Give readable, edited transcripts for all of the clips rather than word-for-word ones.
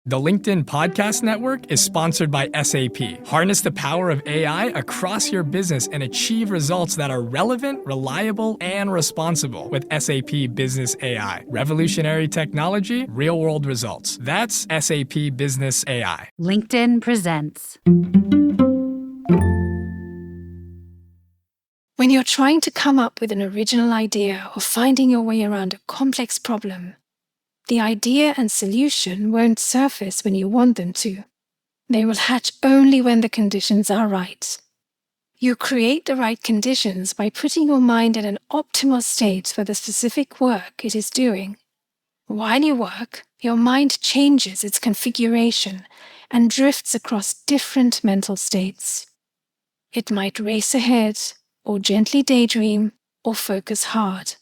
The LinkedIn Podcast Network is sponsored by SAP. Harness the power of AI across your business and achieve results that are relevant, reliable, and responsible with SAP Business AI. Revolutionary technology, real-world results. That's SAP Business AI. LinkedIn presents. When you're trying to come up with an original idea or finding your way around a complex problem, the idea and solution won't surface when you want them to. They will hatch only when the conditions are right. You create the right conditions by putting your mind in an optimal state for the specific work it is doing. While you work, your mind changes its configuration and drifts across different mental states. It might race ahead, or gently daydream, or focus hard.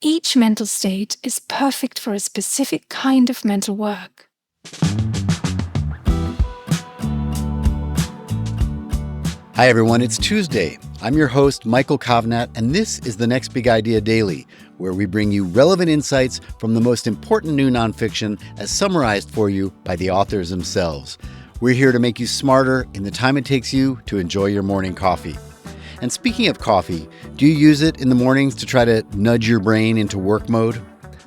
Each mental state is perfect for a specific kind of mental work. Hi everyone, it's Tuesday. I'm your host, Michael Kovnat, and this is the Next Big Idea Daily, where we bring you relevant insights from the most important new nonfiction as summarized for you by the authors themselves. We're here to make you smarter in the time it takes you to enjoy your morning coffee. And speaking of coffee, do you use it in the mornings to try to nudge your brain into work mode?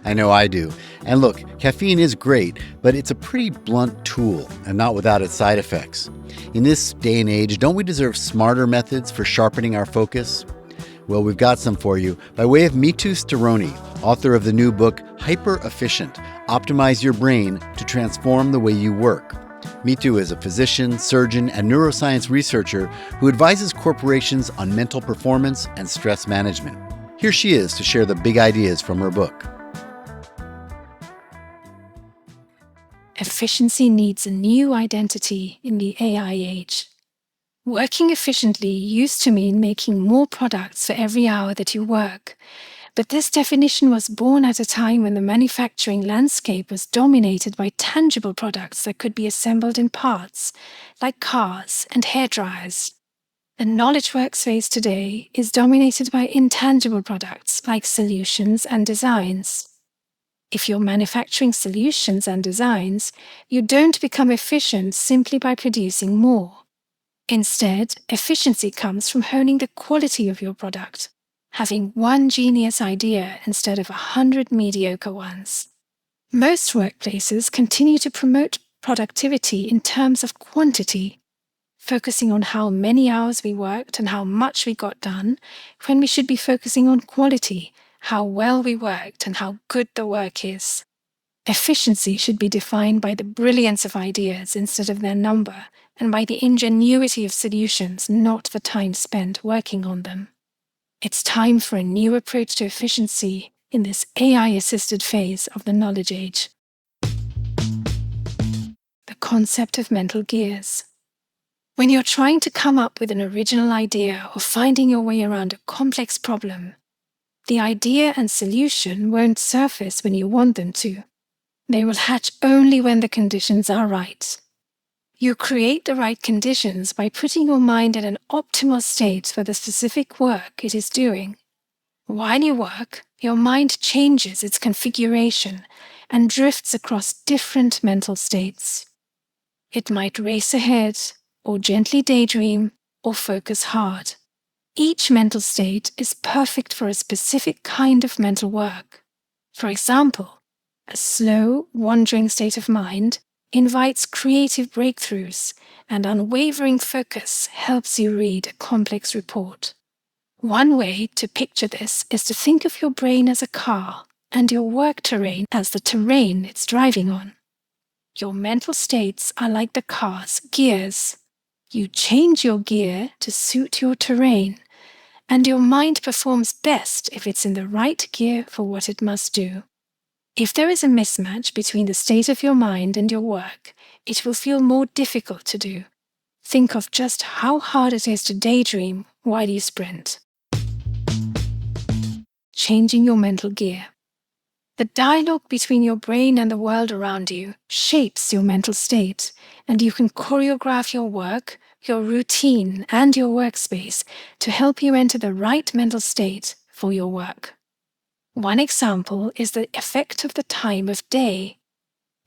I know I do. And look, caffeine is great, but it's a pretty blunt tool and not without its side effects. In this day and age, don't we deserve smarter methods for sharpening our focus? Well, we've got some for you by way of Mithu Storoni, author of the new book, Hyper Efficient: Optimize Your Brain to Transform the Way You Work. Mithu is a physician, surgeon, and neuroscience researcher who advises corporations on mental performance and stress management. Here she is to share the big ideas from her book. Efficiency needs a new identity in the AI age. Working efficiently used to mean making more products for every hour that you work. But this definition was born at a time when the manufacturing landscape was dominated by tangible products that could be assembled in parts, like cars and hairdryers. The knowledge workspace today is dominated by intangible products like solutions and designs. If you're manufacturing solutions and designs, you don't become efficient simply by producing more. Instead, efficiency comes from honing the quality of your product, having one genius idea instead of 100 mediocre ones. Most workplaces continue to promote productivity in terms of quantity, focusing on how many hours we worked and how much we got done, when we should be focusing on quality, how well we worked and how good the work is. Efficiency should be defined by the brilliance of ideas instead of their number, and by the ingenuity of solutions, not the time spent working on them. It's time for a new approach to efficiency in this AI-assisted phase of the knowledge age. The concept of mental gears. When you're trying to come up with an original idea or finding your way around a complex problem, the idea and solution won't surface when you want them to. They will hatch only when the conditions are right. You create the right conditions by putting your mind in an optimal state for the specific work it is doing. While you work, your mind changes its configuration and drifts across different mental states. It might race ahead, or gently daydream, or focus hard. Each mental state is perfect for a specific kind of mental work. For example, a slow, wandering state of mind invites creative breakthroughs, and unwavering focus helps you read a complex report. One way to picture this is to think of your brain as a car and your work terrain as the terrain it's driving on. Your mental states are like the car's gears. You change your gear to suit your terrain, and your mind performs best if it's in the right gear for what it must do. If there is a mismatch between the state of your mind and your work, it will feel more difficult to do. Think of just how hard it is to daydream while you sprint. Changing your mental gear. The dialogue between your brain and the world around you shapes your mental state, and you can choreograph your work, your routine, and your workspace to help you enter the right mental state for your work. One example is the effect of the time of day.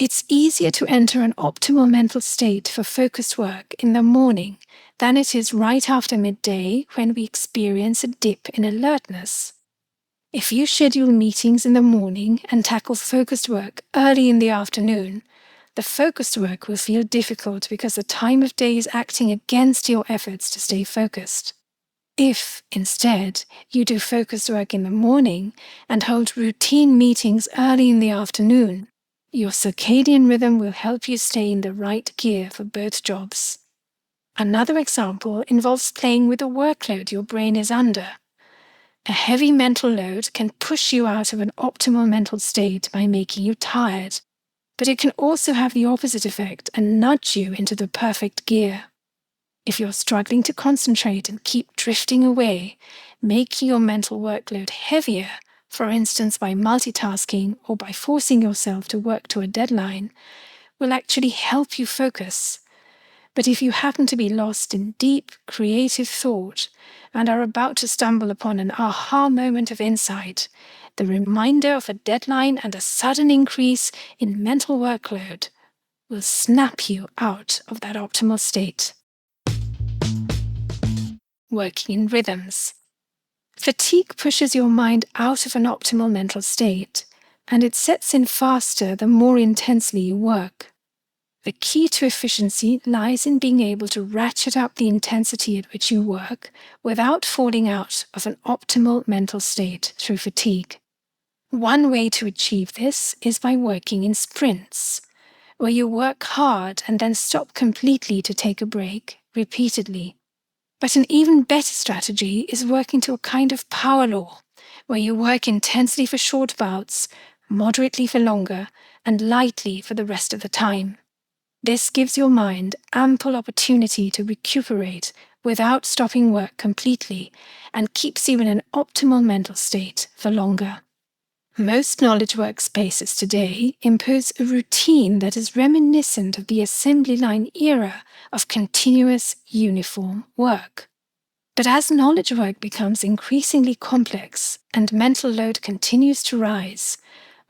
It's easier to enter an optimal mental state for focused work in the morning than it is right after midday when we experience a dip in alertness. If you schedule meetings in the morning and tackle focused work early in the afternoon, the focused work will feel difficult because the time of day is acting against your efforts to stay focused. If, instead, you do focused work in the morning and hold routine meetings early in the afternoon, your circadian rhythm will help you stay in the right gear for both jobs. Another example involves playing with the workload your brain is under. A heavy mental load can push you out of an optimal mental state by making you tired, but it can also have the opposite effect and nudge you into the perfect gear. If you're struggling to concentrate and keep drifting away, making your mental workload heavier, for instance by multitasking or by forcing yourself to work to a deadline, will actually help you focus. But if you happen to be lost in deep, creative thought and are about to stumble upon an aha moment of insight, the reminder of a deadline and a sudden increase in mental workload will snap you out of that optimal state. Working in rhythms. Fatigue pushes your mind out of an optimal mental state, and it sets in faster the more intensely you work. The key to efficiency lies in being able to ratchet up the intensity at which you work without falling out of an optimal mental state through fatigue. One way to achieve this is by working in sprints, where you work hard and then stop completely to take a break, repeatedly. But an even better strategy is working to a kind of power law, where you work intensely for short bouts, moderately for longer, and lightly for the rest of the time. This gives your mind ample opportunity to recuperate without stopping work completely and keeps you in an optimal mental state for longer. Most knowledge workspaces today impose a routine that is reminiscent of the assembly line era of continuous, uniform work. But as knowledge work becomes increasingly complex and mental load continues to rise,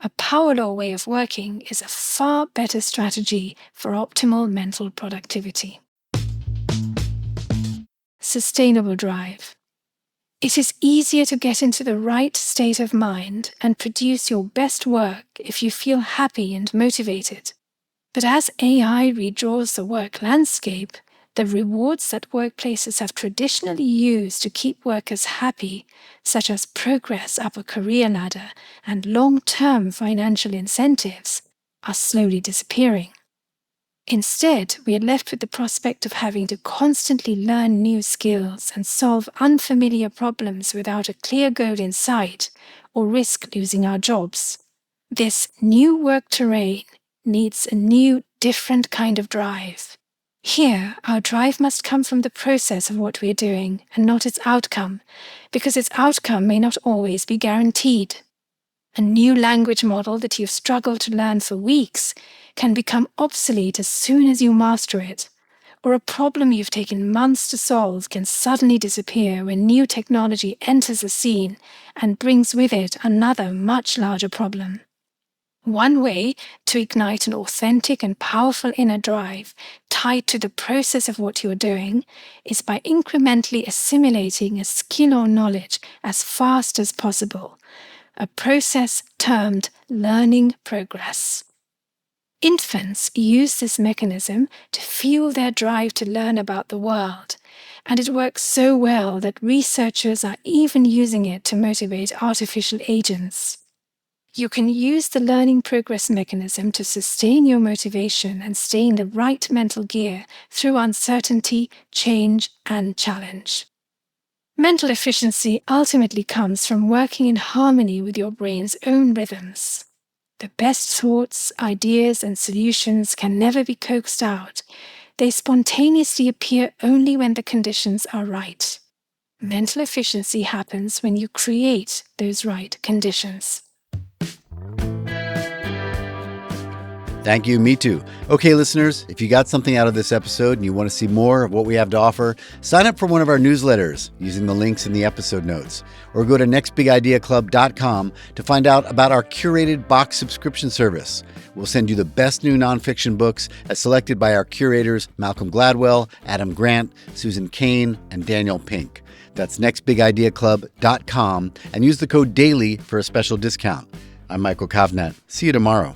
a power law way of working is a far better strategy for optimal mental productivity. Sustainable drive. It is easier to get into the right state of mind and produce your best work if you feel happy and motivated. But as AI redraws the work landscape, the rewards that workplaces have traditionally used to keep workers happy, such as progress up a career ladder and long-term financial incentives, are slowly disappearing. Instead, we are left with the prospect of having to constantly learn new skills and solve unfamiliar problems without a clear goal in sight, or risk losing our jobs. This new work terrain needs a new, different kind of drive. Here, our drive must come from the process of what we're doing and not its outcome, because its outcome may not always be guaranteed. A new language model that you've struggled to learn for weeks can become obsolete as soon as you master it, or a problem you've taken months to solve can suddenly disappear when new technology enters the scene and brings with it another much larger problem. One way to ignite an authentic and powerful inner drive tied to the process of what you're doing is by incrementally assimilating a skill or knowledge as fast as possible, a process termed learning progress. Infants use this mechanism to fuel their drive to learn about the world, and it works so well that researchers are even using it to motivate artificial agents. You can use the learning progress mechanism to sustain your motivation and stay in the right mental gear through uncertainty, change, and challenge. Mental efficiency ultimately comes from working in harmony with your brain's own rhythms. The best thoughts, ideas, and solutions can never be coaxed out. They spontaneously appear only when the conditions are right. Mental efficiency happens when you create those right conditions. Thank you, Mithu. Okay, listeners, if you got something out of this episode and you want to see more of what we have to offer, sign up for one of our newsletters using the links in the episode notes, or go to nextbigideaclub.com to find out about our curated box subscription service. We'll send you the best new nonfiction books as selected by our curators Malcolm Gladwell, Adam Grant, Susan Cain, and Daniel Pink. That's nextbigideaclub.com and use the code DAILY for a special discount. I'm Michael Kovnat. See you tomorrow.